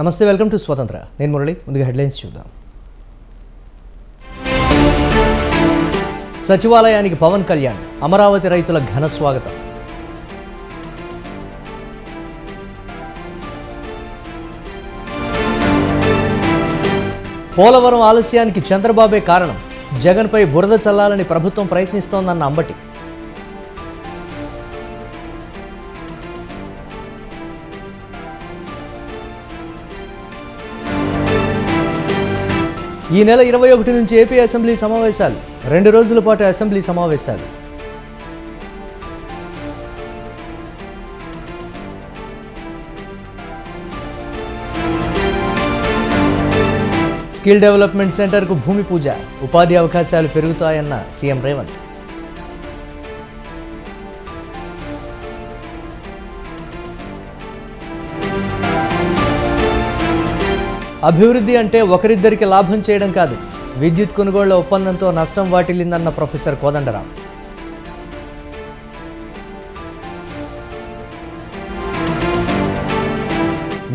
నమస్తే, welcome to స్వతంత్ర. నేను మురళి. ముందుగా హెడ్లైన్స్ చూద్దాం. సచివాలయానికి పవన్ కళ్యాణ్, అమరావతి రైతుల ఘన స్వాగతం. పోలవరం ఆలస్యానికి చంద్రబాబే కారణం, జగన్పై బురద చల్లాలని ప్రభుత్వం ప్రయత్నిస్తోందన్న అంబటి. ఈ నెల 21 నుంచి ఏపీ అసెంబ్లీ సమావేశాలు, 2 రోజుల పాటు అసెంబ్లీ సమావేశాలు. స్కిల్ డెవలప్మెంట్ సెంటర్కు భూమి పూజ, ఉపాధి అవకాశాలు పెరుగుతాయన్న సీఎం రేవంత్. అభివృద్ధి అంటే ఒకరిద్దరికి లాభం చేయడం కాదు, విద్యుత్ కొనుగోళ్ల ఒప్పందంతో నష్టం వాటిల్లిందన్న ప్రొఫెసర్ కోదండరాం.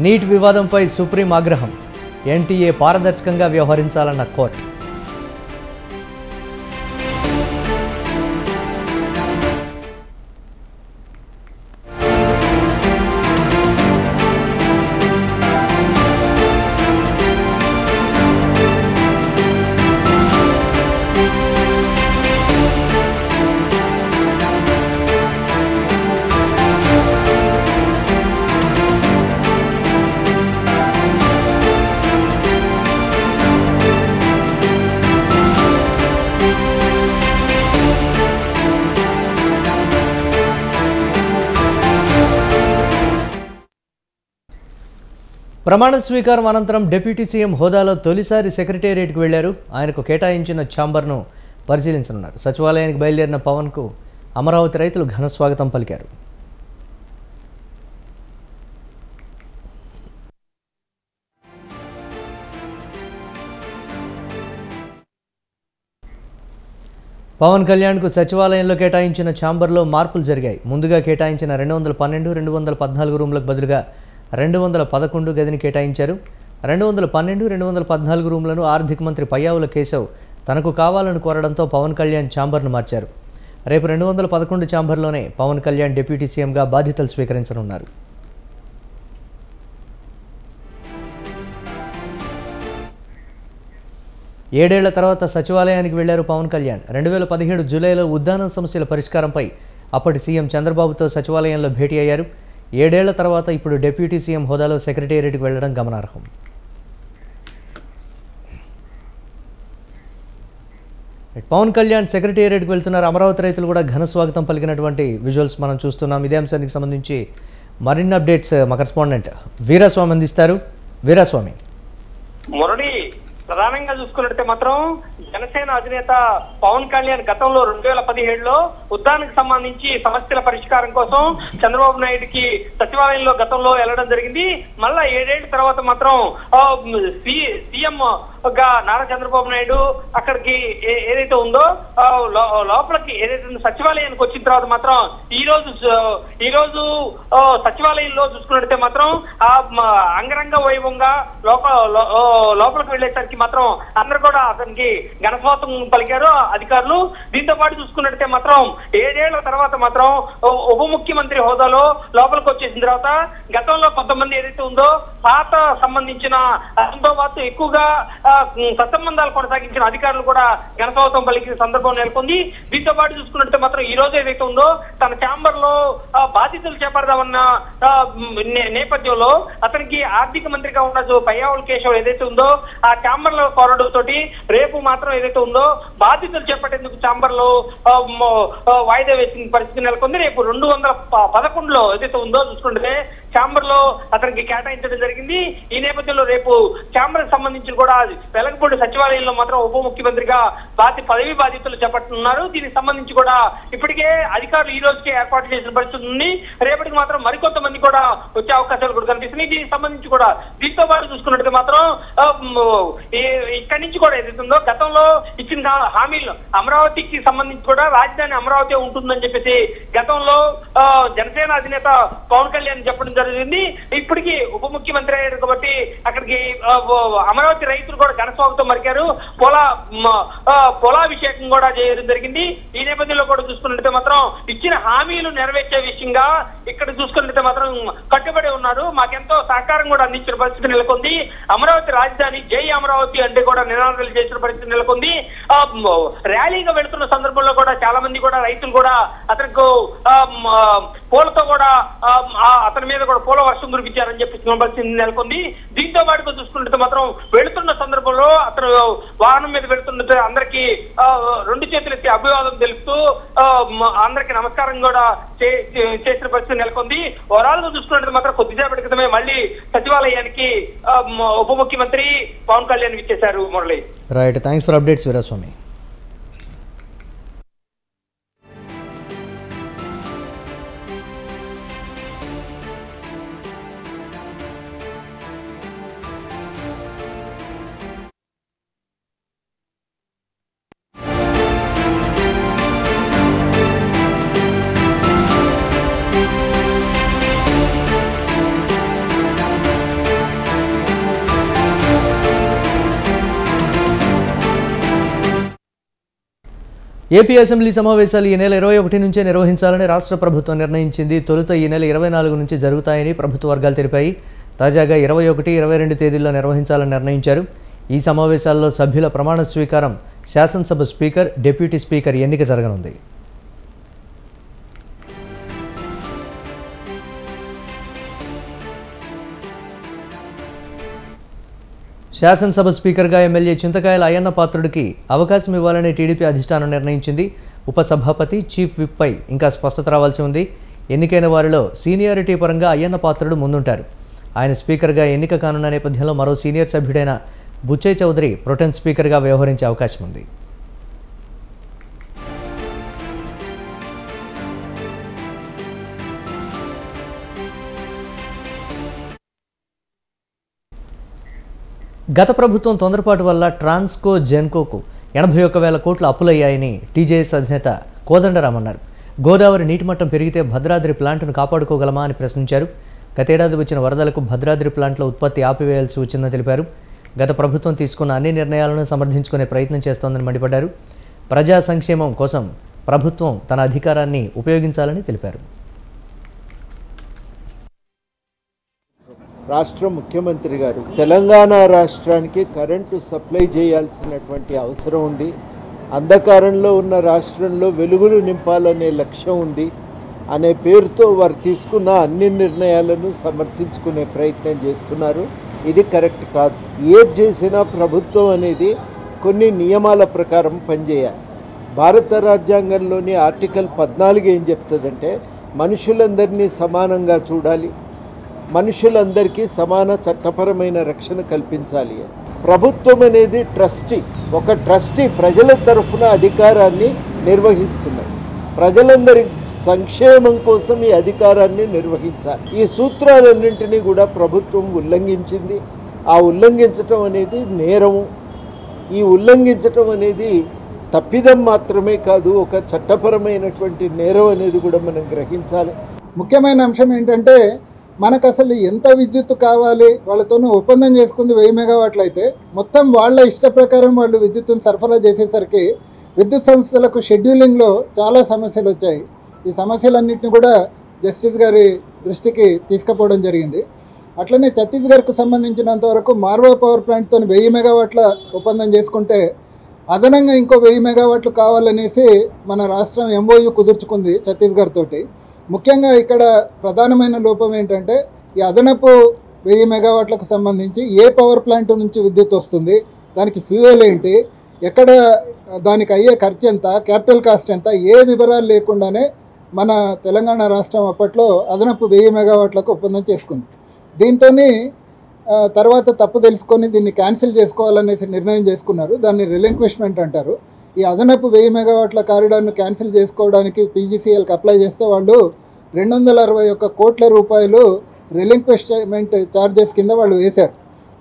నీట్ వివాదంపై సుప్రీం ఆగ్రహం, ఎన్టీఏ పారదర్శకంగా వ్యవహరించాలన్న కోర్టు. ప్రమాణ స్వీకారం అనంతరం డిప్యూటీ సీఎం హోదాలో తొలిసారి సెక్రటేరియట్కు వెళ్లారు. ఆయనకు కేటాయించిన ఛాంబర్ను పరిశీలించనున్నారు. సచివాలయానికి బయలుదేరిన పవన్కు అమరావతి రైతులు ఘన స్వాగతం పలికారు. పవన్ కళ్యాణ్కు సచివాలయంలో కేటాయించిన ఛాంబర్లో మార్పులు జరిగాయి. ముందుగా కేటాయించిన 212, 214 రూమ్లకు బదులుగా 211 గదిని కేటాయించారు. 212, 214 రూమ్లను ఆర్థిక మంత్రి పయ్యావుల కేశవ్ తనకు కావాలని కోరడంతో పవన్ కళ్యాణ్ ఛాంబర్ను మార్చారు. రేపు 211 ఛాంబర్లోనే పవన్ కళ్యాణ్ డిప్యూటీ సీఎంగా బాధ్యతలు స్వీకరించనున్నారు. ఏడేళ్ల తర్వాత సచివాలయానికి వెళ్లారు పవన్ కళ్యాణ్. 2017 జూలైలో ఉద్దానం సమస్యల పరిష్కారంపై అప్పటి సీఎం చంద్రబాబుతో సచివాలయంలో భేటీ అయ్యారు. 7 ఏళ్ల తర్వాత ఇప్పుడు డిప్యూటీ సీఎం హోదాలో సెక్రటేరియట్కి వెళ్లడం గమనార్హం. పవన్ కళ్యాణ్ సెక్రటేరియట్కి వెళ్తున్నారు. అమరావతి రైతులు కూడా ఘన స్వాగతం పలికినటువంటి విజువల్స్ మనం చూస్తున్నాం. ఇదే అంశానికి సంబంధించి మరిన్ని అప్డేట్స్ మా కరెస్పాండెంట్ వీరాస్వామి అందిస్తారు. వీరాస్వామి. మురళి, ప్రధానంగా చూసుకున్నట్టే మాత్రం జనసేన అధినేత పవన్ కళ్యాణ్ గతంలో 2017లో ఉద్దానికి సంబంధించి సమస్యల పరిష్కారం కోసం చంద్రబాబు నాయుడుకి సచివాలయంలో గతంలో వెళ్ళడం జరిగింది. మళ్ళా 7 ఏళ్ల తర్వాత మాత్రం సీఎం గా నారా చంద్రబాబు నాయుడు అక్కడికి ఏదైతే ఉందో లోపలికి ఏదైతే సచివాలయానికి వచ్చిన తర్వాత మాత్రం ఈ రోజు సచివాలయంలో చూసుకున్నట్టే మాత్రం అంగరంగ వైభవంగా లోపలికి వెళ్ళేసరికి మాత్రం అందరూ కూడా అతనికి ఘనస్వాగతం పలికారు అధికారులు. దీంతో పాటు చూసుకున్నట్టే మాత్రం 7 ఏళ్ల తర్వాత మాత్రం ఉప ముఖ్యమంత్రి హోదాలో లోపలికి వచ్చేసిన తర్వాత గతంలో కొంతమంది ఏదైతే ఉందో పాత సంబంధించిన పాటు ఎక్కువగా సత్సంబంధాలు కొనసాగించిన అధికారులు కూడా ఘనస్వాగతం పలికిన సందర్భం నెలకొంది. దీంతో పాటు చూసుకున్నట్టే మాత్రం ఈ రోజు ఏదైతే ఉందో తన ఛాంబర్ లో బాధ్యతలు చేపడదామన్న నేపథ్యంలో అతనికి ఆర్థిక మంత్రిగా ఉన్న పయ్యావుల కేశవ్ ఏదైతే ఉందో ఆ ఛాంబర్ లో కోరడం తోటి రేపు మాత్రం ఏదైతే ఉందో బాధ్యతలు చేపట్టేందుకు ఛాంబర్ లో వాయిదా వేసిన పరిస్థితి నెలకొంది. రేపు 211లో ఏదైతే ఉందో చూసుకుంటే ఛాంబర్ లో అతనికి కేటాయించడం జరిగింది. ఈ నేపథ్యంలో రేపు ఛాంబర్ సంబంధించి కూడా వెలగపూడి సచివాలయంలో మాత్రం ఉప ముఖ్యమంత్రిగా పదవి బాధ్యతలు చేపట్టనున్నారు. దీనికి సంబంధించి కూడా ఇప్పటికే అధికారులు ఈ రోజుకే ఏర్పాటు చేసిన పరిస్థితి ఉంది. రేపటికి మాత్రం మరికొంతమంది కూడా వచ్చే అవకాశాలు కూడా కనిపిస్తున్నాయి. దీనికి సంబంధించి కూడా దీంతో పాటు చూసుకున్నట్టు మాత్రం ఇక్కడి నుంచి కూడా ఏదైతే ఉందో గతంలో ఇచ్చిన హామీలు అమరావతికి సంబంధించి కూడా రాజధాని అమరావతి ఉంటుందని చెప్పేసి గతంలో జనసేన అధినేత పవన్ కళ్యాణ్ చెప్పడం జరిగింది. ఇప్పటికీ ఉప ముఖ్యమంత్రి అయ్యారు కాబట్టి అక్కడికి అమరావతి రైతులు కూడా ఘనస్వాగతం మరికారు. పొలాభిషేకం కూడా చేయడం జరిగింది. ఈ నేపథ్యంలో కూడా చూసుకున్నట్లయితే మాత్రం ఇచ్చిన హామీలు నెరవేర్చే విషయంగా ఇక్కడ చూసుకున్నట్లయితే మాత్రం కట్టుబడి ఉన్నారు. మాకెంతో సహకారం కూడా అందించిన పరిస్థితి నెలకొంది. అమరావతి రాజధాని జై అమరావతి అంటే కూడా నినాదాలు చేసిన పరిస్థితి నెలకొంది. ర్యాలీగా వెళుతున్న సందర్భంలో కూడా చాలా మంది కూడా రైతులు కూడా అతనికి పూలతో కూడా అతని మీద కూడా పూల వర్షం కురిపించారని చెప్పి పరిస్థితి నెలకొంది. దీంతో పాటుగా చూసుకుంటే మాత్రం వెళుతున్న సందర్భంలో అతను వాహనం మీద వెళుతున్న అందరికీ 2 చేతులెత్తి అభివాదం తెలుపుతూ అందరికి నమస్కారం కూడా చేసిన పరిస్థితి నెలకొంది. ఓవరాల్ గా చూసుకున్నట్టు మాత్రం కొద్దిసేపటి క్రితమే మళ్ళీ సచివాలయానికి ఉప ముఖ్యమంత్రి పవన్ కళ్యాణ్ విచ్చేశారు. Murali, right, thanks for updates Veeraswamy. AP assembly సమావేశాలు ఈ నెల 21 నుంచే నిర్వహించాలని రాష్ట్ర ప్రభుత్వం నిర్ణయించింది. తొలుత ఈ నెల 24 నుంచి జరుగుతాయని ప్రభుత్వ వర్గాలు తెలిపాయి. తాజాగా 21, 22 తేదీల్లో నిర్వహించాలని నిర్ణయించారు. ఈ సమావేశాల్లో సభ్యుల ప్రమాణ స్వీకారం, శాసనసభ స్పీకర్, డిప్యూటీ స్పీకర్ ఎన్నిక జరగనుంది. శాసనసభ స్పీకర్గా ఎమ్మెల్యే చింతకాయల అయ్యన్న పాత్రుడికి అవకాశం ఇవ్వాలని టీడీపీ అధిష్టానం నిర్ణయించింది. ఉపసభాపతి, చీఫ్ విప్పై ఇంకా స్పష్టత రావాల్సి ఉంది. ఎన్నికైన వారిలో సీనియారిటీ పరంగా అయ్యన్న పాత్రుడు ముందుంటారు. ఆయన స్పీకర్గా ఎన్నిక కానున్న నేపథ్యంలో మరో సీనియర్ సభ్యుడైన బుచ్చయ్య చౌదరి ప్రొటెన్ స్పీకర్గా వ్యవహరించే అవకాశం ఉంది. గత ప్రభుత్వం తొందరపాటు వల్ల ట్రాన్స్కో జెన్కోకు 81,000 కోట్ల అప్పులయ్యాయని టీజేఎస్ అధినేత కోదండరాం అన్నారు. గోదావరి నీటిమట్టం పెరిగితే భద్రాద్రి ప్లాంట్ను కాపాడుకోగలమా అని ప్రశ్నించారు. గతేడాది వచ్చిన వరదలకు భద్రాద్రి ప్లాంట్లో ఉత్పత్తి ఆపివేయాల్సి వచ్చిందని తెలిపారు. గత ప్రభుత్వం తీసుకున్న అన్ని నిర్ణయాలను సమర్థించుకునే ప్రయత్నం చేస్తోందని మండిపడ్డారు. ప్రజా సంక్షేమం కోసం ప్రభుత్వం తన అధికారాన్ని ఉపయోగించాలని తెలిపారు. రాష్ట్ర ముఖ్యమంత్రి గారు తెలంగాణ రాష్ట్రానికి కరెంటు సప్లై చేయాల్సినటువంటి అవసరం ఉంది. అంధకారంలో ఉన్న రాష్ట్రంలో వెలుగులు నింపాలనే లక్ష్యం ఉంది అనే పేరుతో వారు తీసుకున్న అన్ని నిర్ణయాలను సమర్థించుకునే ప్రయత్నం చేస్తున్నారు. ఇది కరెక్ట్ కాదు. ఏది చేసినా ప్రభుత్వం అనేది కొన్ని నియమాల ప్రకారం పనిచేయాలి. భారత రాజ్యాంగంలోని ఆర్టికల్ 14 ఏం చెప్తుందంటే మనుషులందరినీ సమానంగా చూడాలి, మనుషులందరికీ సమాన చట్టపరమైన రక్షణ కల్పించాలి. ప్రభుత్వం అనేది ట్రస్టీ, ఒక ట్రస్టీ ప్రజల తరఫున అధికారాన్ని నిర్వహిస్తున్నారు. ప్రజలందరి సంక్షేమం కోసం ఈ అధికారాన్ని నిర్వహించాలి. ఈ సూత్రాలన్నింటినీ కూడా ప్రభుత్వం ఉల్లంఘించింది. ఆ ఉల్లంఘించటం అనేది నేరము. ఈ ఉల్లంఘించటం అనేది తప్పిదం మాత్రమే కాదు, ఒక చట్టపరమైనటువంటి నేరం అనేది కూడా మనం గ్రహించాలి. ముఖ్యమైన అంశం ఏంటంటే మనకు అసలు ఎంత విద్యుత్ కావాలి, వాళ్ళతోనే ఒప్పందం చేసుకుంది 1000 మెగావాట్లు అయితే మొత్తం వాళ్ళ ఇష్ట ప్రకారం వాళ్ళు విద్యుత్తును సరఫరా చేసేసరికి విద్యుత్ సంస్థలకు షెడ్యూలింగ్లో చాలా సమస్యలు వచ్చాయి. ఈ సమస్యలన్నింటినీ కూడా జస్టిస్ గారి దృష్టికి తీసుకుపోవడం జరిగింది. అట్లనే ఛత్తీస్గఢ్కు సంబంధించినంత వరకు మార్వా పవర్ ప్లాంట్తో 1000 మెగావాట్ల ఒప్పందం చేసుకుంటే అదనంగా ఇంకో 1000 మెగావాట్లు కావాలనేసి మన రాష్ట్రం ఎంఓయూ కుదుర్చుకుంది ఛత్తీస్గఢ్ తోటి. ముఖ్యంగా ఇక్కడ ప్రధానమైన లోపం ఏంటంటే ఈ అదనపు 1000 మెగావాట్లకు సంబంధించి ఏ పవర్ ప్లాంట్ నుంచి విద్యుత్ వస్తుంది, దానికి ఫ్యూయల్ ఏంటి, ఎక్కడ దానికి అయ్యే ఖర్చు ఎంత, క్యాపిటల్ కాస్ట్ ఎంత, ఏ వివరాలు లేకుండానే మన తెలంగాణ రాష్ట్రం అప్పట్లో అదనపు 1000 మెగావాట్లకు ఒప్పందం చేసుకుంది. దీంతో తర్వాత తప్పు తెలుసుకొని దీన్ని క్యాన్సిల్ చేసుకోవాలనేసి నిర్ణయం చేసుకున్నారు. దాన్ని రిలింక్విష్మెంట్ అంటారు. ఈ అదనపు 1000 మెగావాట్ల కారిడార్ను క్యాన్సిల్ చేసుకోవడానికి పీజీసీఎల్కి అప్లై చేస్తే వాళ్ళు 261 కోట్ల రూపాయలు రిలింక్విష్మెంట్ ఛార్జెస్ కింద వాళ్ళు వేశారు.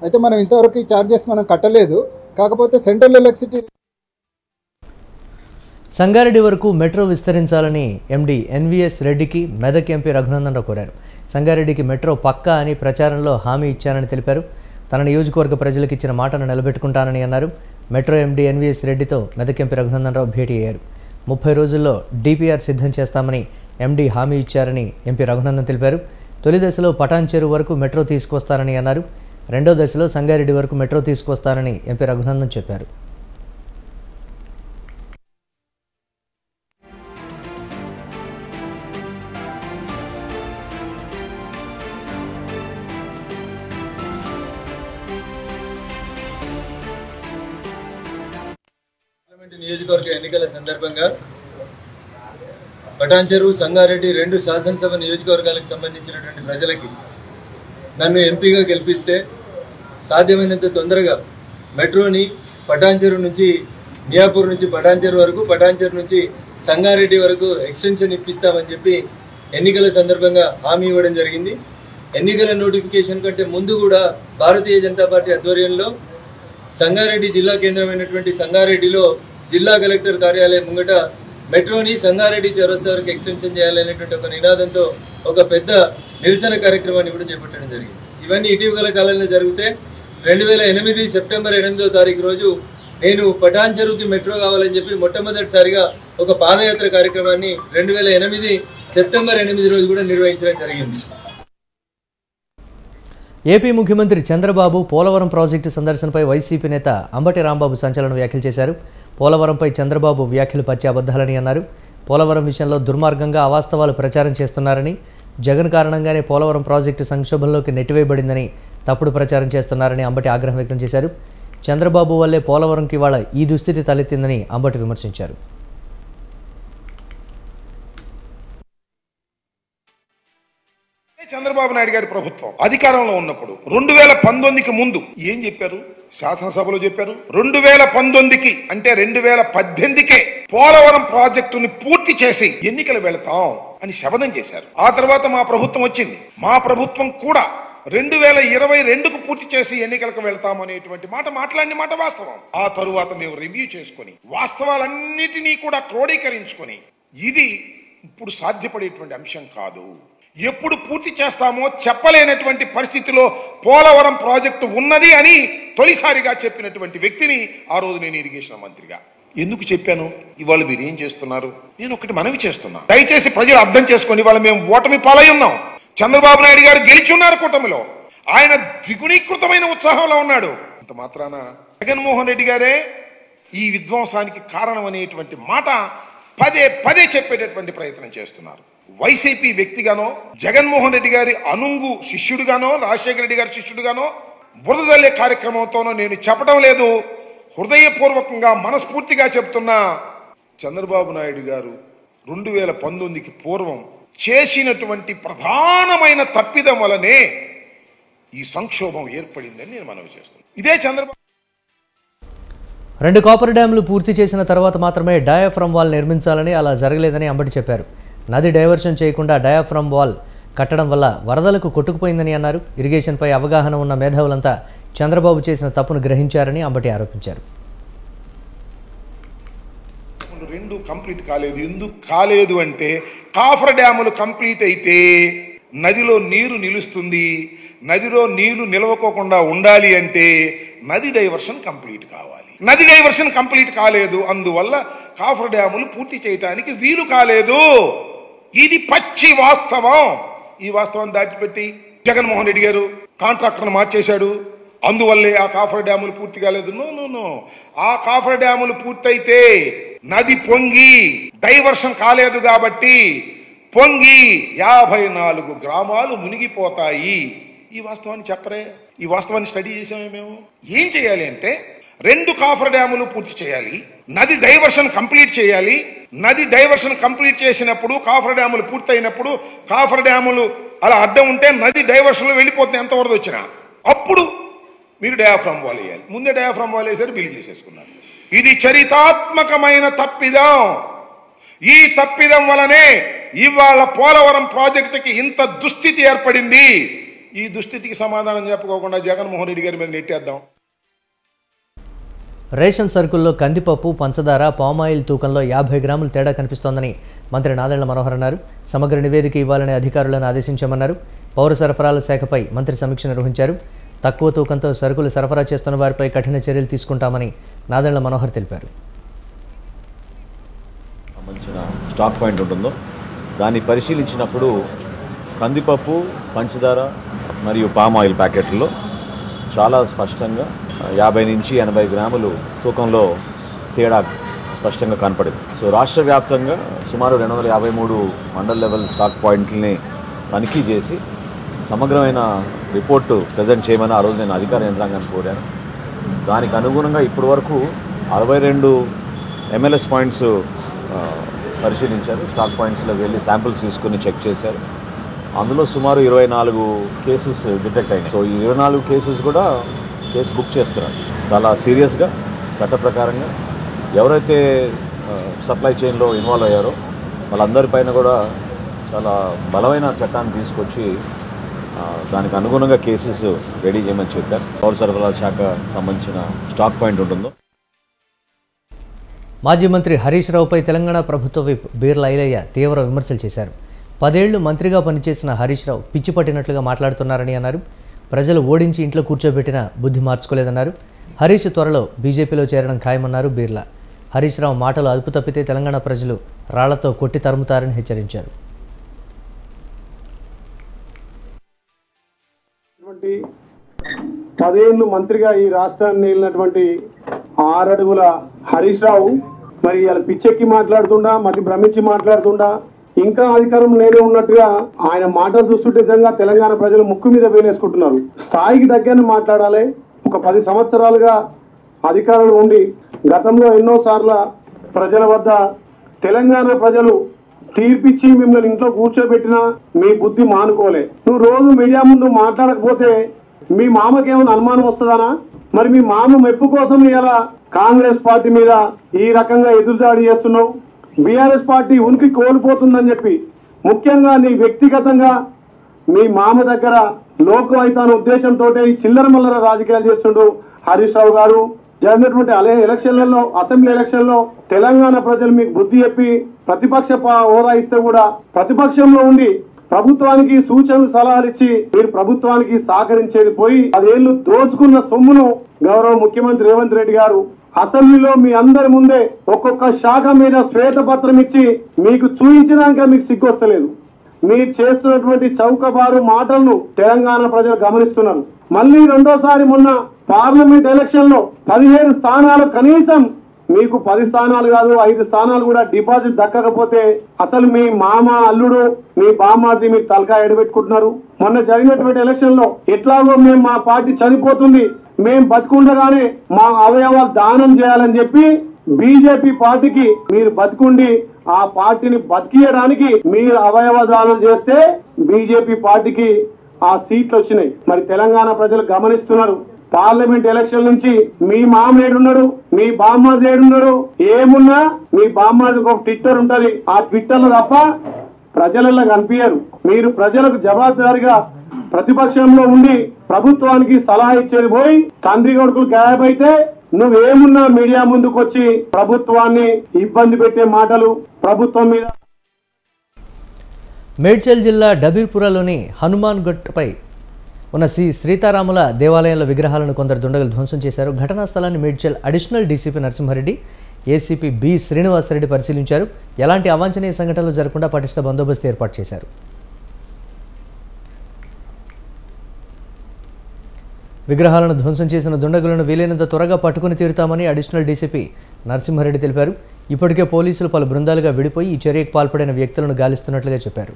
అయితే మనం ఇంతవరకు ఈ ఛార్జెస్ మనం కట్టలేదు. కాకపోతే సెంట్రల్ ఎలక్ట్రిసిటీ సంగారెడ్డి వరకు మెట్రో విస్తరించాలని ఎండీ ఎన్వీఎస్ రెడ్డికి మెదక్ ఎంపీ రఘునందన్ రావు కోరారు. సంగారెడ్డికి మెట్రో పక్కా అని ప్రచారంలో హామీ ఇచ్చానని తెలిపారు. తన నియోజకవర్గ ప్రజలకు ఇచ్చిన మాటను నిలబెట్టుకుంటానని అన్నారు. మెట్రో ఎండీ ఎన్వీఎస్ రెడ్డితో మెదక్ ఎంపీ రఘునందన్ రావు భేటీ అయ్యారు. 30 రోజుల్లో DPR సిద్ధం చేస్తామని ఎండీ హామీ ఇచ్చారని ఎంపీ రఘునందన్ తెలిపారు. తొలి దశలో పటాన్ చెరువు వరకు మెట్రో తీసుకొస్తారని అన్నారు. రెండో దశలో సంగారెడ్డి వరకు మెట్రో తీసుకొస్తారని ఎంపీ రఘునందన్ చెప్పారు. నియోజకవర్గ ఎన్నికల సందర్భంగా పటాన్ చెరువు, సంగారెడ్డి 2 శాసనసభ నియోజకవర్గాలకు సంబంధించినటువంటి ప్రజలకి నన్ను ఎంపీగా గెలిపిస్తే సాధ్యమైనంత తొందరగా మెట్రోని పటాన్ చెరువు నుంచి మియాపూర్ నుంచి పటాన్ చెరువు వరకు, పటాన్ చెరువు నుంచి సంగారెడ్డి వరకు ఎక్స్టెన్షన్ ఇప్పిస్తామని చెప్పి ఎన్నికల సందర్భంగా హామీ ఇవ్వడం జరిగింది. ఎన్నికల నోటిఫికేషన్ కంటే ముందు కూడా భారతీయ జనతా పార్టీ ఆధ్వర్యంలో సంగారెడ్డి జిల్లా కేంద్రమైనటువంటి సంగారెడ్డిలో జిల్లా కలెక్టర్ కార్యాలయం ముంగట మెట్రోని సంగారెడ్డి చౌరస్తా వరకు ఎక్స్టెన్షన్ చేయాలనేటువంటి ఒక నినాదంతో ఒక పెద్ద నిరసన కార్యక్రమాన్ని కూడా చేపట్టడం జరిగింది. ఇవన్నీ ఇటీవల కాలంలో జరిగితే 2008 సెప్టెంబర్ 8వ తారీఖు రోజు నేను పటాన్ చెరువుకి మెట్రో కావాలని చెప్పి మొట్టమొదటిసారిగా ఒక పాదయాత్ర కార్యక్రమాన్ని 2008 సెప్టెంబర్ 8 రోజు కూడా నిర్వహించడం జరిగింది. ఏపీ ముఖ్యమంత్రి చంద్రబాబు పోలవరం ప్రాజెక్టు సందర్శనపై వైసీపీ నేత అంబటి రాంబాబు సంచలన వ్యాఖ్యలు చేశారు. పోలవరంపై చంద్రబాబు వ్యాఖ్యలు పచ్చి అబద్ధాలని అన్నారు. పోలవరం విషయంలో దుర్మార్గంగా అవాస్తవాలు ప్రచారం చేస్తున్నారని, జగన్ కారణంగానే పోలవరం ప్రాజెక్టు సంక్షోభంలోకి నెట్టివేయబడిందని తప్పుడు ప్రచారం చేస్తున్నారని అంబటి ఆగ్రహం వ్యక్తం చేశారు. చంద్రబాబు వల్లే పోలవరంకి ఇవాళ ఈ దుస్థితి తలెత్తిందని అంబటి విమర్శించారు. చంద్రబాబు నాయుడు గారి ప్రభుత్వం అధికారంలో ఉన్నప్పుడు 2019కి ముందు ఏం చెప్పారు? శాసనసభలో చెప్పారు 2019కి అంటే 2018కే పోలవరం ప్రాజెక్టుని పూర్తి చేసి ఎన్నికలు వెళతాం అని శపథం చేశారు. ఆ తర్వాత మా ప్రభుత్వం వచ్చింది. మా ప్రభుత్వం కూడా 2022కు పూర్తి చేసి ఎన్నికలకు వెళ్తామనేటువంటి మాట మాట్లాడిన మాట వాస్తవం. ఆ తరువాత మేము రివ్యూ చేసుకుని వాస్తవాలన్నిటినీ కూడా క్రోడీకరించుకొని ఇది ఇప్పుడు సాధ్యపడేటువంటి అంశం కాదు, ఎప్పుడు పూర్తి చేస్తామో చెప్పలేనటువంటి పరిస్థితిలో పోలవరం ప్రాజెక్టు ఉన్నది అని తొలిసారిగా చెప్పినటువంటి వ్యక్తిని ఆ రోజు నేను ఇరిగేషన్ మంత్రిగా. ఎందుకు చెప్పాను? ఇవాళ మీరు ఏం చేస్తున్నారు? నేను ఒకటి మనవి చేస్తున్నా, దయచేసి ప్రజలు అర్థం చేసుకొని ఇవాళ మేము ఓటమి పాలై ఉన్నాం. చంద్రబాబు నాయుడు గారు గెలిచున్నారు కూటమిలో, ఆయన ద్విగుణీకృతమైన ఉత్సాహంలో ఉన్నాడు. అంత మాత్రాన జగన్మోహన్ రెడ్డి గారే ఈ విధ్వంసానికి కారణం అనేటువంటి మాట పదే పదే చెప్పేటటువంటి ప్రయత్నం చేస్తున్నారు. వైసీపీ వ్యక్తిగానో, జగన్మోహన్ రెడ్డి గారి అనుంగు శిష్యుడిగానో, రాజశేఖర రెడ్డి గారి శిష్యుడిగానో బురద జల్లే కార్యక్రమంతోనో నేను చెప్పడం లేదు. హృదయపూర్వకంగా మనస్ఫూర్తిగా చెప్తున్నా, చంద్రబాబు నాయుడు గారు 2019కి పూర్వం చేసినటువంటి ప్రధానమైన తప్పిదం వలనే ఈ సంక్షోభం ఏర్పడిందని నేను మనవి చేస్తున్నాను. ఇదే చంద్రబాబు 2 కాపర్ డ్యాములు పూర్తి చేసిన తర్వాత మాత్రమే డయాఫ్రమ్ వాల్ నిర్మించాలని, అలా జరగలేదని అంబటి చెప్పారు. నది డైవర్షన్ చేయకుండా డయాఫ్రమ్ వాల్ కట్టడం వల్ల వరదలకు కొట్టుకుపోయిందని అన్నారు. ఇరిగేషన్పై అవగాహన ఉన్న మేధావులంతా చంద్రబాబు చేసిన తప్పును గ్రహించారని అంబటి ఆరోపించారు. 2 కంప్లీట్ కాలేదు. ఎందుకు కాలేదు అంటే కాఫర్ డ్యాములు కంప్లీట్ అయితే నదిలో నీరు నిలుస్తుంది. నదిలో నీళ్లు నిలవకోకుండా ఉండాలి అంటే నది డైవర్షన్ కంప్లీట్ కావాలి. నది డైవర్షన్ కంప్లీట్ కాలేదు, అందువల్ల కాఫర్ డ్యాములు పూర్తి చేయడానికి వీలు కాలేదు. ఇది పచ్చి వాస్తవం. ఈ వాస్తవాన్ని దాచిపెట్టి జగన్మోహన్ రెడ్డి గారు కాంట్రాక్టర్ను మార్చేశాడు, అందువల్లే ఆ కాఫర్ డ్యాములు పూర్తి కాలేదు. నో, ఆ కాఫర్ డ్యాములు పూర్తయితే నది పొంగి డైవర్షన్ కాలేదు కాబట్టి పొంగి 54 గ్రామాలు మునిగిపోతాయి. ఈ వాస్తవాన్ని చెప్పరే? ఈ వాస్తవాన్ని స్టడీ చేసామే మేము. ఏం చేయాలి అంటే 2 కాఫర్ డ్యాములు పూర్తి చేయాలి, నది డైవర్షన్ కంప్లీట్ చేయాలి. నది డైవర్షన్ కంప్లీట్ చేసినప్పుడు కాఫర్ డ్యాములు పూర్తయినప్పుడు కాఫర్ డ్యాములు అలా అడ్డం ఉంటే నది డైవర్షన్లో వెళ్ళిపోతుంది ఎంత వరద వచ్చినా. అప్పుడు మీరు డయాఫ్రమ్ వాల్ వేయాలి. ముందే డయాఫ్రమ్ వాల్ వేసారు, బిల్లు చేసేసుకున్నారు. ఇది చరితాత్మకమైన తప్పిదం. ఈ తప్పిదం వలనే ఇవాళ పోలవరం ప్రాజెక్టుకి ఇంత దుస్థితి ఏర్పడింది. ఈ దుస్థితికి సమాధానం చెప్పుకోకుండా జగన్మోహన్ రెడ్డి గారి మీద నెట్టేద్దాం. రేషన్ సరుకుల్లో కందిపప్పు, పంచదార, పామాయిల్ తూకంలో 50 గ్రాములు తేడా కనిపిస్తోందని మంత్రి నాదెళ్ల మనోహర్ అన్నారు. సమగ్ర నివేదిక ఇవ్వాలని అధికారులను ఆదేశించామన్నారు. పౌర సరఫరాల శాఖపై మంత్రి సమీక్ష నిర్వహించారు. తక్కువ తూకంతో సరుకులు సరఫరా చేస్తున్న వారిపై కఠిన చర్యలు తీసుకుంటామని నాదెళ్ల మనోహర్ తెలిపారు. సంబంధించిన స్టాక్ పాయింట్ ఉంటుందో దాన్ని పరిశీలించినప్పుడు కందిపప్పు, పంచదార మరియు పామ్ ఆయిల్ ప్యాకెట్లలో చాలా స్పష్టంగా 50 నుంచి 80 గ్రాములు తూకంలో తేడా స్పష్టంగా కనపడింది. సో రాష్ట్ర వ్యాప్తంగా సుమారు 253 మండల్ లెవెల్ స్టాక్ పాయింట్లని తనిఖీ చేసి సమగ్రమైన రిపోర్టు ప్రజెంట్ చేయమని ఆ రోజు నేను అధికార యంత్రాంగాన్ని కోరాను. దానికి అనుగుణంగా ఇప్పటి వరకు 62 MLS పాయింట్స్ పరిశీలించారు. స్టాక్ పాయింట్స్లోకి వెళ్ళి శాంపిల్స్ తీసుకుని చెక్ చేశారు. అందులో సుమారు 24 కేసెస్ డిటెక్ట్ అయినాయి. సో ఈ 24 కేసెస్ కూడా కేసు బుక్ చేస్తున్నారు. చాలా సీరియస్గా చట్ట ప్రకారంగా ఎవరైతే సప్లై చైన్లో ఇన్వాల్వ్ అయ్యారో వాళ్ళందరిపైన కూడా చాలా బలమైన చట్టాన్ని తీసుకొచ్చి దానికి అనుగుణంగా కేసెస్ రెడీ చేయమని చెప్పారు. పౌర సరఫరాల శాఖ సంబంధించిన స్టాక్ పాయింట్ ఉంటుందో. మాజీ మంత్రి హరీష్ రావుపై తెలంగాణ ప్రభుత్వ విప్ బీర్ల ఐలయ్య తీవ్ర విమర్శలు చేశారు. 10 ఏళ్లు మంత్రిగా పనిచేసిన హరీష్ రావు పిచ్చి పట్టినట్లుగా మాట్లాడుతున్నారని అన్నారు. ప్రజలు ఓడించి ఇంట్లో కూర్చోబెట్టినా బుద్ధి మార్చుకోలేదన్నారు. హరీష్ త్వరలో బీజేపీలో చేరడం ఖాయమన్నారు బీర్లా. హరీష్ రావు మాటలు అదుపు తప్పితే తెలంగాణ ప్రజలు రాళ్లతో కొట్టి తరుముతారని హెచ్చరించారు. 10 ఏళ్ళు మంత్రిగా ఈ రాష్ట్రాన్ని వెళ్ళినటువంటి 6 అడుగుల హరీష్ రావు మరి ఇలా పిచ్చెక్కి మాట్లాడుతుండా, మతి భ్రమించి మాట్లాడుతుండా, ఇంకా అధికారం నేనే ఉన్నట్టుగా ఆయన మాటలు చూస్తుంటే నిజంగా తెలంగాణ ప్రజలు ముక్కు మీద వేలేసుకుంటున్నారు. స్థాయికి తగ్గని మాట్లాడాలి. ఒక 10 సంవత్సరాలుగా అధికారంలో ఉండి గతంలో ఎన్నోసార్లు ప్రజల వద్ద తెలంగాణ ప్రజలు తీర్పిచ్చి మిమ్మల్ని ఇంట్లో కూర్చోబెట్టినా మీ బుద్ధి మానుకోలే. నువ్వు రోజు మీడియా ముందు మాట్లాడకపోతే మీ మామకేమైనా అనుమానం వస్తుందానా? మరి మీ మామ మెప్పు కోసం ఇలా కాంగ్రెస్ పార్టీ మీద ఈ రకంగా ఎదురుదాడి చేస్తున్నావు. బీఆర్ఎస్ పార్టీ ఉనికి కోల్పోతుందని చెప్పి ముఖ్యంగా నీ వ్యక్తిగతంగా మీ మామ దగ్గర లోకు అయితాన ఉద్దేశంతో ఈ చిల్లర మల్లర రాజకీయాలు చేస్తుండు హరీష్ రావు గారు. జరిగినటువంటి ఎలక్షన్లలో, అసెంబ్లీ ఎలక్షన్లో తెలంగాణ ప్రజలు మీకు బుద్ధి చెప్పి ప్రతిపక్ష హోదా ఇస్తే కూడా ప్రతిపక్షంలో ఉండి ప్రభుత్వానికి సూచనలు సలహాలు ఇచ్చి మీరు ప్రభుత్వానికి సహకరించేది పోయి 10 ఏళ్లు దోచుకున్న సొమ్మును గౌరవ ముఖ్యమంత్రి రేవంత్ రెడ్డి గారు అసెంబ్లీలో మీ అందరి ముందే ఒక్కొక్క శాఖ మీద శ్వేతపత్రం ఇచ్చి మీకు చూపించడానికి మీకు సిగ్గొస్తలేదు. మీరు చేస్తున్నటువంటి చౌకబారు మాటలను తెలంగాణ ప్రజలు గమనిస్తున్నారు. మళ్ళీ రెండోసారి మొన్న పార్లమెంట్ ఎలక్షన్ లో 17 స్థానాలు, కనీసం మీకు 10 స్థానాలు కాదు 5 స్థానాలు కూడా డిపాజిట్ దక్కకపోతే అసలు మీ మామ, అల్లుడు, మీ బామ్మార్ది మీరు తలకాయ ఎడబెట్టుకుంటున్నారు. మొన్న జరిగినటువంటి ఎలక్షన్ లో ఎట్లాగో మేము మా పార్టీ చనిపోతుంది, మేము బతుకుండగానే మా అవయవాలు దానం చేయాలని చెప్పి బీజేపీ పార్టీకి మీరు బతుకుండి ఆ పార్టీని బతికియడానికి మీరు అవయవ దానం చేస్తే బీజేపీ పార్టీకి ఆ సీట్లు వచ్చినాయి. మరి తెలంగాణ ప్రజలు గమనిస్తున్నారు. పార్లమెంట్ ఎలక్షన్ నుంచి మీ మామ ఏడున్నాడు, మీ బామ్మార్ది ఏడున్నాడు, ఏమున్నా మీ బామ్మార్దికి ఒక ట్విట్టర్ ఉంటది. ఆ ట్విట్టర్ లో తప్ప ప్రజలలో కనిపించరు. మీరు ప్రజలకు జవాబుదారిగా ప్రతిపక్షంలో ఉండి ప్రభుత్వానికి సలహా ఇచ్చేది పోయి తండ్రి కొడుకులు గాయబైతే నువ్వేమున్నా మీడియా ముందుకు వచ్చి ప్రభుత్వాన్ని ఇబ్బంది పెట్టే మాటలు ప్రభుత్వం మీద. మేడ్చల్ జిల్లా డబీర్పురలోని హనుమాన్ గట్టుపై ఉన్న శ్రీతారాముల దేవాలయంలో విగ్రహాలను కొందరు దుండగులు ధ్వంసం చేశారు. ఘటనా స్థలాన్ని Medchal additional DCP Narasimhareddy, ACP B Srinivasareddy పరిశీలించారు. ఎలాంటి అవాంఛనీయ సంఘటనలు జరగకుండా పటిష్ట బందోబస్తు ఏర్పాటు చేశారు. విగ్రహాలను ధ్వంసం చేసిన దుండగులను వీలైనంత త్వరగా పట్టుకుని తీరుతామని అడిషనల్ డీసీపీ నరసింహారెడ్డి తెలిపారు. ఇప్పటికే పోలీసులు పలు బృందాలుగా విడిపోయి ఈ చర్యకు పాల్పడిన వ్యక్తులను గాలిస్తున్నట్లుగా చెప్పారు.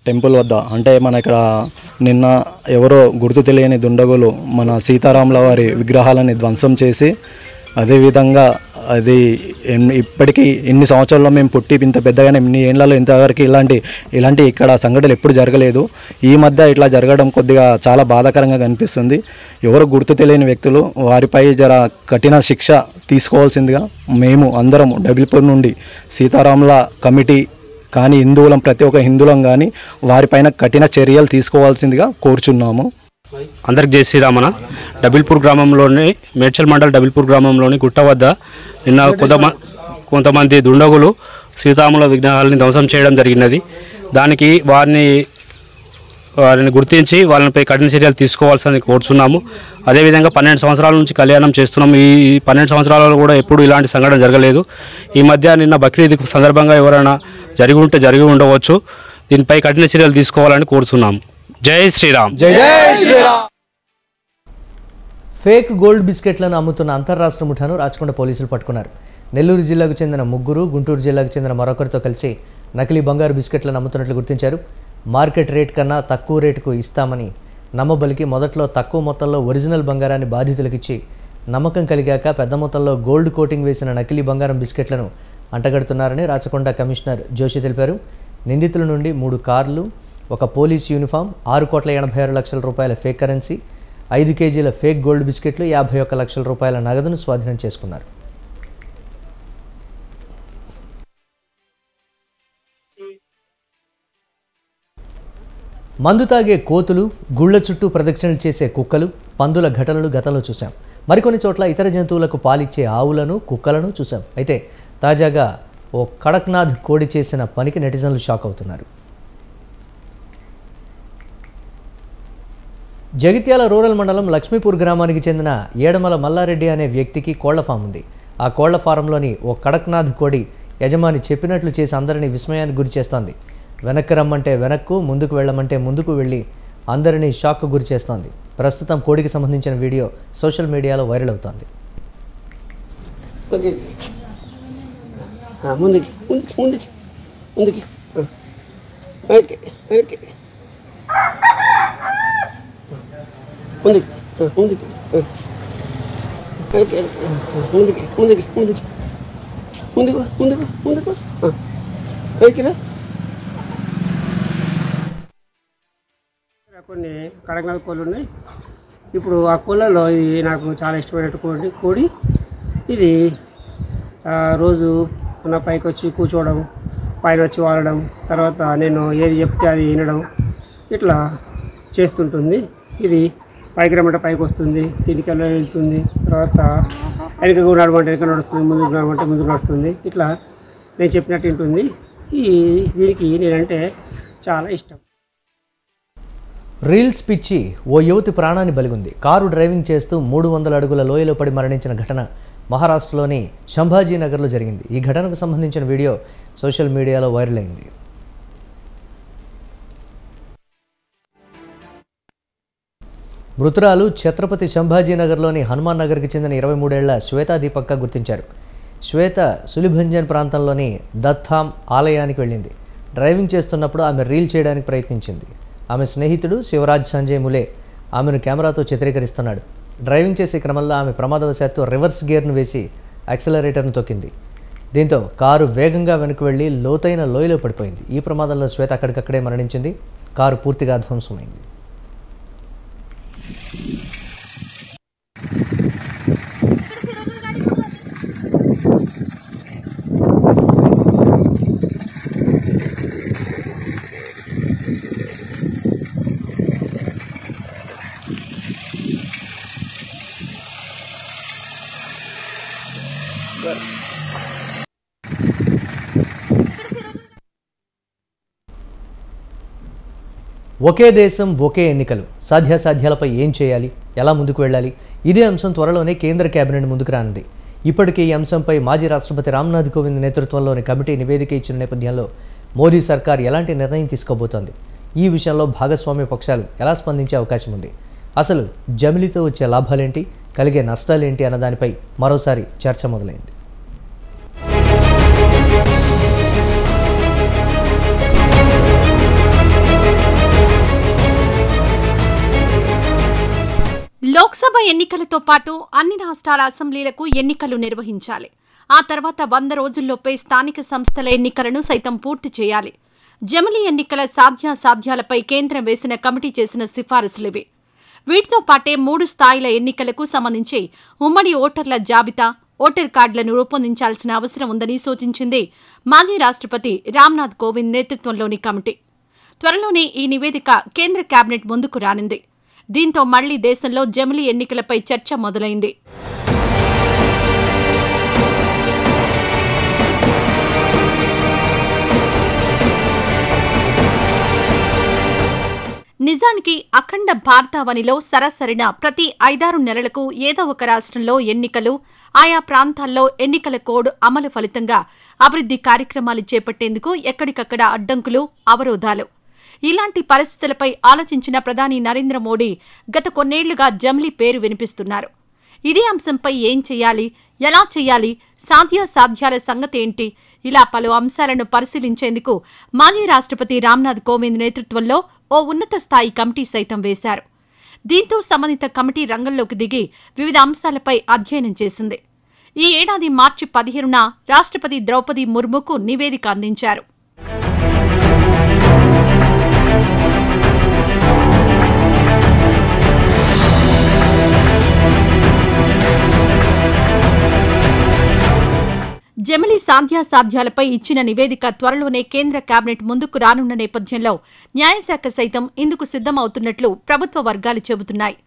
టెంపుల్ వద్ద అంటే మన ఇక్కడ నిన్న ఎవరో గుర్తు తెలియని దుండగులు మన సీతారాముల వారి విగ్రహాలని ధ్వంసం చేసి, అదేవిధంగా అది ఇప్పటికీ ఇన్ని సంవత్సరాల్లో మేము పుట్టి ఇంత పెద్దగానే ఇన్ని ఏళ్లలో ఇంతవరకు ఇలాంటి ఇక్కడ సంఘటనలు ఎప్పుడు జరగలేదు. ఈ మధ్య ఇట్లా జరగడం కొద్దిగా చాలా బాధాకరంగా కనిపిస్తుంది. ఎవరు గుర్తు తెలియని వ్యక్తులు వారిపై జర కఠిన శిక్ష తీసుకోవాల్సిందిగా మేము అందరం డబిల్పూర్ నుండి సీతారాముల కమిటీ కానీ హిందువులం, ప్రతి ఒక్క హిందువులం కానీ వారిపైన కఠిన చర్యలు తీసుకోవాల్సిందిగా కోరుచున్నాము. అందరికి జై శ్రీరామన. డబిల్పూర్ గ్రామంలోని మేడ్చల్ మండల్ డబిల్పూర్ గ్రామంలోని గుట్ట వద్ద నిన్న కొంతమంది దుండగులు సీతారాముల విగ్రహాలని ధ్వంసం చేయడం జరిగినది. దానికి వారిని గుర్తించి వాళ్ళపై కఠిన చర్యలు తీసుకోవాల్సింది కోరుచున్నాము. అదేవిధంగా 12 సంవత్సరాల నుంచి కళ్యాణం చేస్తున్నాము. ఈ 12 సంవత్సరాలలో కూడా ఎప్పుడు ఇలాంటి సంఘటన జరగలేదు. ఈ మధ్య నిన్న బక్రీద్ సందర్భంగా ఎవరైనా జరిగి ఉండవచ్చు. దీనిపై కఠిన చర్యలు తీసుకోవాలని కోరుతున్నాము. జై శ్రీరామ్. జై శ్రీరామ్. ఫేక్ గోల్డ్ బిస్కెట్లను అమ్ముతున్న అంతర్రాష్ట్ర ముఠాను రాచకొండ పోలీసులు పట్టుకున్నారు. నెల్లూరు జిల్లాకు చెందిన ముగ్గురు, గుంటూరు జిల్లాకు చెందిన మరొకరితో కలిసి నకిలీ బంగారు బిస్కెట్లను అమ్ముతున్నట్లు గుర్తించారు. మార్కెట్ రేట్ కన్నా తక్కువ రేటుకు ఇస్తామని నమ్మబలికి మొదట్లో తక్కువ మొత్తంలో ఒరిజినల్ బంగారాన్ని బాధితులకు ఇచ్చి నమ్మకం కలిగాక పెద్ద మొత్తంలో గోల్డ్ కోటింగ్ వేసిన నకిలీ బంగారం బిస్కెట్లను అంటగడుతున్నారని రాచకొండ కమిషనర్ జోషి తెలిపారు. నిందితుల నుండి 3 కార్లు, 1 పోలీస్ యూనిఫామ్, 6,86 లక్షల రూపాయల ఫేక్ కరెన్సీ, 5 కేజీల ఫేక్ గోల్డ్ బిస్కెట్లు, 51 లక్షల రూపాయల నగదును స్వాధీనం చేసుకున్నారు. మందు తాగే కోతులు, గుళ్ల చుట్టూ ప్రదక్షిణలు చేసే కుక్కలు, పందుల ఘటనలు గతంలో చూశాం. మరికొన్ని చోట్ల ఇతర జంతువులకు పాలిచ్చే ఆవులను, కుక్కలను చూశాం. అయితే తాజాగా ఓ కడక్నాథ్ కోడి చేసిన పనికి నెటిజన్లు షాక్ అవుతున్నారు. జగిత్యాల రూరల్ మండలం లక్ష్మీపూర్ గ్రామానికి చెందిన ఏడమల మల్లారెడ్డి అనే వ్యక్తికి కోళ్ల ఫామ్ ఉంది. ఆ కోళ్ల ఫారంలోని ఓ కడక్నాథ్ కోడి యజమాని చెప్పినట్లు చేసి అందరినీ విస్మయానికి గురి చేస్తోంది. వెనక్కి రమ్మంటే వెనక్కు, ముందుకు వెళ్ళమంటే ముందుకు వెళ్ళి అందరినీ షాక్కు గురి చేస్తోంది. ప్రస్తుతం కోడికి సంబంధించిన వీడియో సోషల్ మీడియాలో వైరల్ అవుతోంది. కొన్ని కడక్నాథ్ కోళ్ళు ఉన్నాయి. ఇప్పుడు ఆ కోళ్ళలో ఇది నాకు చాలా ఇష్టమైన కోడి. ఇది రోజు నా పైకి వచ్చి కూర్చోవడం, పైన వచ్చి వాలడం, తర్వాత నేను ఏది చెప్తే అది వినడం, ఇట్లా చేస్తుంటుంది. ఇది పైకి రమ్మంటే పైకి వస్తుంది, దీనికి వెళ్తుంది, తర్వాత వెనక నడమంటే వెనక నడుస్తుంది, ముందుకు నడమంటే ముందుకు నడుస్తుంది. ఇట్లా నేను చెప్పినట్టు ఉంటుంది. దీనికి నేనంటే చాలా ఇష్టం. రీల్స్ పిచ్చి ఓ యువతి ప్రాణాన్ని బలిగొంది. కారు డ్రైవింగ్ చేస్తూ 300 అడుగుల లోయలో పడి మరణించిన ఘటన మహారాష్ట్రలోని సంభాజీనగర్లో జరిగింది. ఈ ఘటనకు సంబంధించిన వీడియో సోషల్ మీడియాలో వైరల్ అయింది. మృతురాలు ఛత్రపతి సంభాజీనగర్లోని హనుమాన్ నగర్కి చెందిన 23 ఏళ్ల శ్వేతా దీపక్గా గుర్తించారు. శ్వేత సులిభంజన్ ప్రాంతంలోని దత్తాం ఆలయానికి వెళ్ళింది. డ్రైవింగ్ చేస్తున్నప్పుడు ఆమె రీల్ చేయడానికి ప్రయత్నించింది. ఆమె స్నేహితుడు శివరాజ్ సంజయ్ ములే ఆమెను కెమెరాతో చిత్రీకరిస్తున్నాడు. డ్రైవింగ్ చేసే క్రమంలో ఆమె ప్రమాదవశాత్తు రివర్స్ గేర్ను వేసి యాక్సిలరేటర్ను తొక్కింది. దీంతో కారు వేగంగా వెనక్కి వెళ్లి లోతైన లోయలో పడిపోయింది. ఈ ప్రమాదంలో శ్వేత అక్కడికక్కడే మరణించింది. కారు పూర్తిగా ధ్వంసమైంది. ఒకే దేశం ఒకే ఎన్నికలు, సాధ్యాసాధ్యాలపై ఏం చేయాలి, ఎలా ముందుకు వెళ్ళాలి, ఇదే అంశం త్వరలోనే కేంద్ర కేబినెట్ ముందుకు రానుంది. ఇప్పటికే ఈ అంశంపై మాజీ రాష్ట్రపతి రామ్నాథ్ కోవింద్ నేతృత్వంలోని కమిటీ నివేదిక ఇచ్చిన నేపథ్యంలో మోదీ సర్కార్ ఎలాంటి నిర్ణయం తీసుకోబోతోంది, ఈ విషయంలో భాగస్వామ్య పక్షాలు ఎలా స్పందించే అవకాశం ఉంది, అసలు జమిలీతో వచ్చే లాభాలేంటి, కలిగే నష్టాలేంటి అన్న దానిపై మరోసారి చర్చ మొదలైంది. లోక్సభ ఎన్నికలతో పాటు అన్ని రాష్ట్రాల అసెంబ్లీలకు ఎన్నికలు నిర్వహించాలి. ఆ తర్వాత 100 రోజుల్లోపే స్థానిక సంస్థల ఎన్నికలను సైతం పూర్తి చేయాలి. జమిలీ ఎన్నికల సాధ్యాసాధ్యాలపై కేంద్రం వేసిన కమిటీ చేసిన సిఫారసులివి. వీటితో పాటే 3 స్థాయిల ఎన్నికలకు సంబంధించి ఉమ్మడి ఓటర్ల జాబితా, ఓటర్ కార్డులను రూపొందించాల్సిన అవసరం ఉందని సూచించింది మాజీ రాష్ట్రపతి రామ్నాథ్ కోవింద్ నేతృత్వంలోని కమిటీ. త్వరలోనే ఈ నివేదిక కేంద్ర కేబినెట్ ముందుకు రానుంది. దీంతో మళ్లీ దేశంలో జమిలీ ఎన్నికలపై చర్చ మొదలైంది. నిజానికి అఖండ భారతావనిలో సరాసరిన ప్రతి 5-6 నెలలకు ఏదో ఒక రాష్ట్రంలో ఎన్నికలు, ఆయా ప్రాంతాల్లో ఎన్నికల కోడ్ అమలు ఫలితంగా అభివృద్ధి కార్యక్రమాలు చేపట్టేందుకు ఎక్కడికక్కడ అడ్డంకులు, అవరోధాలు. ఇలాంటి పరిస్థితులపై ఆలోచించిన ప్రధాని నరేంద్ర మోడీ గత కొన్నేళ్లుగా జమ్లీ పేరు వినిపిస్తున్నారు. ఇదే అంశంపై ఏం చేయాలి, ఎలా చేయాలి, సాధ్యాసాధ్యాల సంగతేంటి, ఇలా పలు అంశాలను పరిశీలించేందుకు మాజీ రాష్ట్రపతి రామ్నాథ్ కోవింద్ నేతృత్వంలో ఓ ఉన్నత స్థాయి కమిటీ సైతం వేశారు. దీంతో సంబంధిత కమిటీ రంగంలోకి దిగి వివిధ అంశాలపై అధ్యయనం చేసింది. ఈ ఏడాది మార్చి 15న రాష్ట్రపతి ద్రౌపది ముర్ముకు నివేదిక అందించారు. జమిలీ సాధ్యాసాధ్యాలపై ఇచ్చిన నివేదిక త్వరలోనే కేంద్ర కేబినెట్ ముందుకు రానున్న నేపథ్యంలో న్యాయశాఖ సైతం ఇందుకు సిద్ధమవుతున్నట్లు ప్రభుత్వ వర్గాలు చెబుతున్నాయి.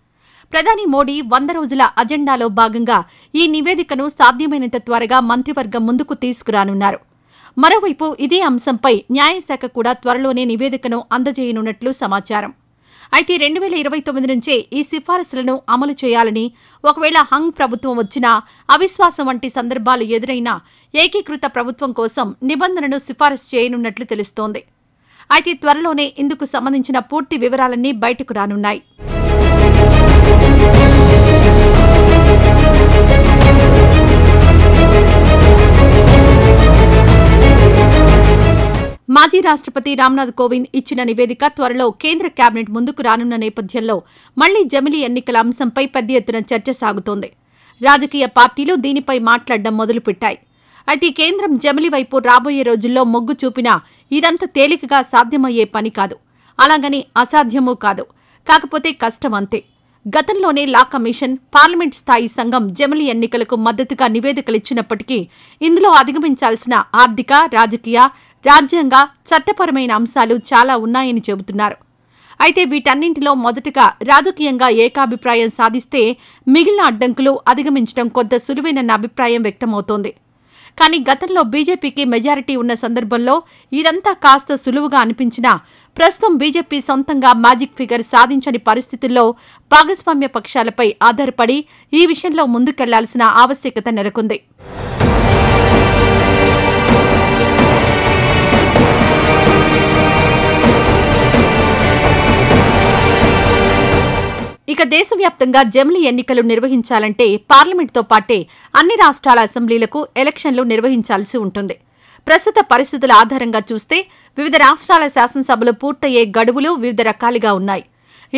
ప్రధాని మోడీ 100 రోజుల అజెండాలో భాగంగా ఈ నివేదికను సాధ్యమైనంత త్వరగా మంత్రివర్గం ముందుకు తీసుకురానున్నారు. మరోవైపు ఇదే అంశంపై న్యాయశాఖ కూడా త్వరలోనే నివేదికను అందజేయనున్నట్లు సమాచారం. అయితే 2029 నుంచే ఈ సిఫారసులను అమలు చేయాలని, ఒకవేళ హంగ్ ప్రభుత్వం వచ్చినా, అవిశ్వాసం వంటి సందర్భాలు ఎదురైనా ఏకీకృత ప్రభుత్వం కోసం నిబంధనను సిఫారసు చేయనున్నట్లు తెలుస్తోంది. అయితే త్వరలోనే ఇందుకు సంబంధించిన పూర్తి వివరాలన్నీ బయటకు రానున్నాయి. మాజీ రాష్ట్రపతి రామ్నాథ్ కోవింద్ ఇచ్చిన నివేదిక త్వరలో కేంద్ర కేబినెట్ ముందుకు రానున్న నేపథ్యంలో మళ్లీ జమిలీ ఎన్నికల అంశంపై పెద్ద ఎత్తున చర్చ సాగుతోంది. రాజకీయ పార్టీలు దీనిపై మాట్లాడడం మొదలుపెట్టాయి. అయితే కేంద్రం జమిలీ వైపు రాబోయే రోజుల్లో మొగ్గు చూపినా ఇదంతా తేలికగా సాధ్యమయ్యే పని కాదు. అలాగని అసాధ్యమూ కాదు. కాకపోతే కష్టం అంతే. గతంలోనే లా కమిషన్, పార్లమెంట్ స్థాయి సంఘం జమిలీ ఎన్నికలకు మద్దతుగా నివేదికలిచ్చినప్పటికీ ఇందులో అధిగమించాల్సిన ఆర్థిక, రాజకీయ, రాజ్యాంగ, చట్టపరమైన అంశాలు చాలా ఉన్నాయని చెబుతున్నారు. అయితే వీటన్నింటిలో మొదటగా రాజకీయంగా ఏకాభిప్రాయం సాధిస్తే మిగిలిన అడ్డంకులు అధిగమించడం కొంత సులువేనన్న అభిప్రాయం వ్యక్తమవుతోంది. కానీ గతంలో బీజేపీకి మెజారిటీ ఉన్న సందర్భంలో ఇదంతా కాస్త సులువుగా అనిపించినా ప్రస్తుతం బీజేపీ సొంతంగా మ్యాజిక్ ఫిగర్ సాధించని పరిస్థితుల్లో భాగస్వామ్య పక్షాలపై ఆధారపడి ఈ విషయంలో ముందుకెళ్లాల్సిన ఆవశ్యకత నెలకొంది. ఇక దేశవ్యాప్తంగా జమిలీ ఎన్నికలు నిర్వహించాలంటే పార్లమెంటుతో పాటే అన్ని రాష్ట్రాల అసెంబ్లీలకు ఎలక్షన్లు నిర్వహించాల్సి ఉంటుంది. ప్రస్తుత పరిస్థితుల ఆధారంగా చూస్తే వివిధ రాష్ట్రాల శాసనసభలు పూర్తయ్యే గడువులు వివిధ రకాలుగా ఉన్నాయి.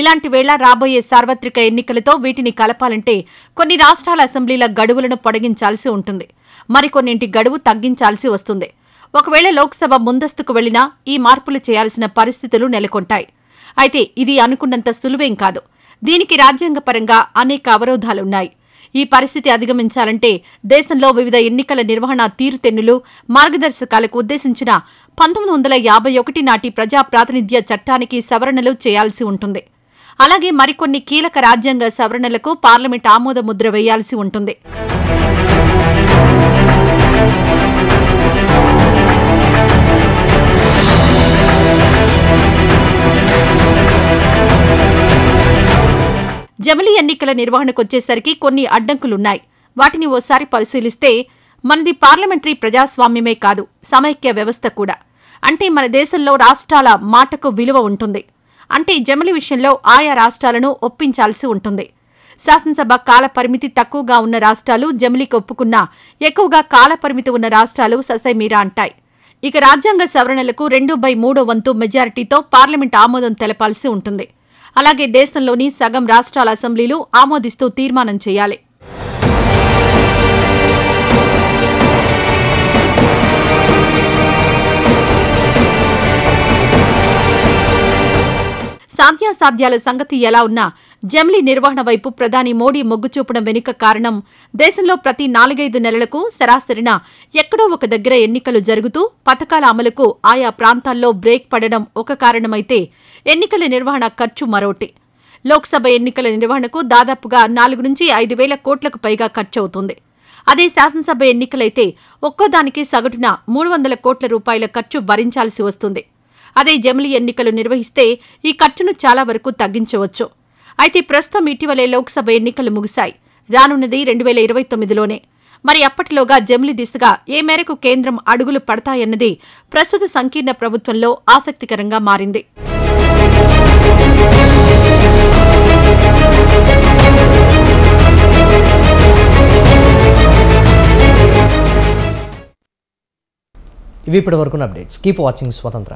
ఇలాంటి వేళ రాబోయే సార్వత్రిక ఎన్నికలతో వీటిని కలపాలంటే కొన్ని రాష్ట్రాల అసెంబ్లీల గడువులను పొడిగించాల్సి ఉంటుంది. మరికొన్నింటి గడువు తగ్గించాల్సి వస్తుంది. ఒకవేళ లోక్సభ ముందస్తుకు వెళ్లినా ఈ మార్పులు చేయాల్సిన పరిస్థితులు నెలకొంటాయి. అయితే ఇది అనుకున్నంత సులువేం కాదు. దీనికి రాజ్యాంగపరంగా అనేక అవరోధాలున్నాయి. ఈ పరిస్థితి అధిగమించాలంటే దేశంలో వివిధ ఎన్నికల నిర్వహణ తీరుతెన్నులు, మార్గదర్శకాలకు ఉద్దేశించిన 1951 నాటి ప్రజా ప్రాతినిధ్య చట్టానికి సవరణలు చేయాల్సి ఉంటుంది. అలాగే మరికొన్ని కీలక రాజ్యాంగ సవరణలకు పార్లమెంట్ ఆమోద ముద్ర వేయాల్సి ఉంటుంది. జమిలీ ఎన్నికల నిర్వహణకొచ్చేసరికి కొన్ని అడ్డంకులున్నాయి. వాటిని ఓసారి పరిశీలిస్తే మనది పార్లమెంటరీ ప్రజాస్వామ్యమే కాదు, సమైక్య వ్యవస్థ కూడా. అంటే మన దేశంలో రాష్ట్రాల మాటకు విలువ ఉంటుంది. అంటే జమిలీ విషయంలో ఆయా రాష్ట్రాలను ఒప్పించాల్సి ఉంటుంది. శాసనసభ కాలపరిమితి తక్కువగా ఉన్న రాష్ట్రాలు జమిలీకి ఒప్పుకున్నా ఎక్కువగా కాలపరిమితి ఉన్న రాష్ట్రాలు ససైమీరా అంటాయి. ఇక రాజ్యాంగ సవరణలకు 2/3 వంతు మెజారిటీతో పార్లమెంట్ ఆమోదం తెలపాల్సి ఉంటుంది. అలాగే దేశంలోని సగం రాష్ట్రాల అసెంబ్లీలు ఆమోదిస్తూ తీర్మానం చేయాలి. సాధ్యాసాధ్యాల సంగతి ఎలా ఉన్నా జమిలీ నిర్వహణ వైపు ప్రధాని మోడీ మొగ్గు చూపడం వెనుక కారణం దేశంలో ప్రతి 4-5 నెలలకు సరాసరిన ఎక్కడో ఒక దగ్గర ఎన్నికలు జరుగుతూ పథకాల అమలుకు ఆయా ప్రాంతాల్లో బ్రేక్ పడడం ఒక కారణమైతే ఎన్నికల నిర్వహణ ఖర్చు మరోటి. లోక్సభ ఎన్నికల నిర్వహణకు దాదాపుగా 4 నుంచి 5 వేల కోట్లకు పైగా ఖర్చవుతుంది. అదే శాసనసభ ఎన్నికలైతే ఒక్కోదానికి సగటున 300 కోట్ల రూపాయల ఖర్చు భరించాల్సి వస్తుంది. అదే జమిలీ ఎన్నికలు నిర్వహిస్తే ఈ ఖర్చును చాలా వరకు తగ్గించవచ్చు. అయితే ప్రస్తుతం ఇటీవలే లోక్సభ ఎన్నికలు ముగిశాయి. రానున్నది 2029లోనే. మరి అప్పటిలోగా జమిలీ దిశగా ఏ మేరకు కేంద్రం అడుగులు పడతాయన్నది ప్రస్తుత సంకీర్ణ ప్రభుత్వంలో ఆసక్తికరంగా మారింది. ఇవి ఇప్పటి వరకున్న అప్డేట్స్. కీప్ వాచింగ్ స్వతంత్ర.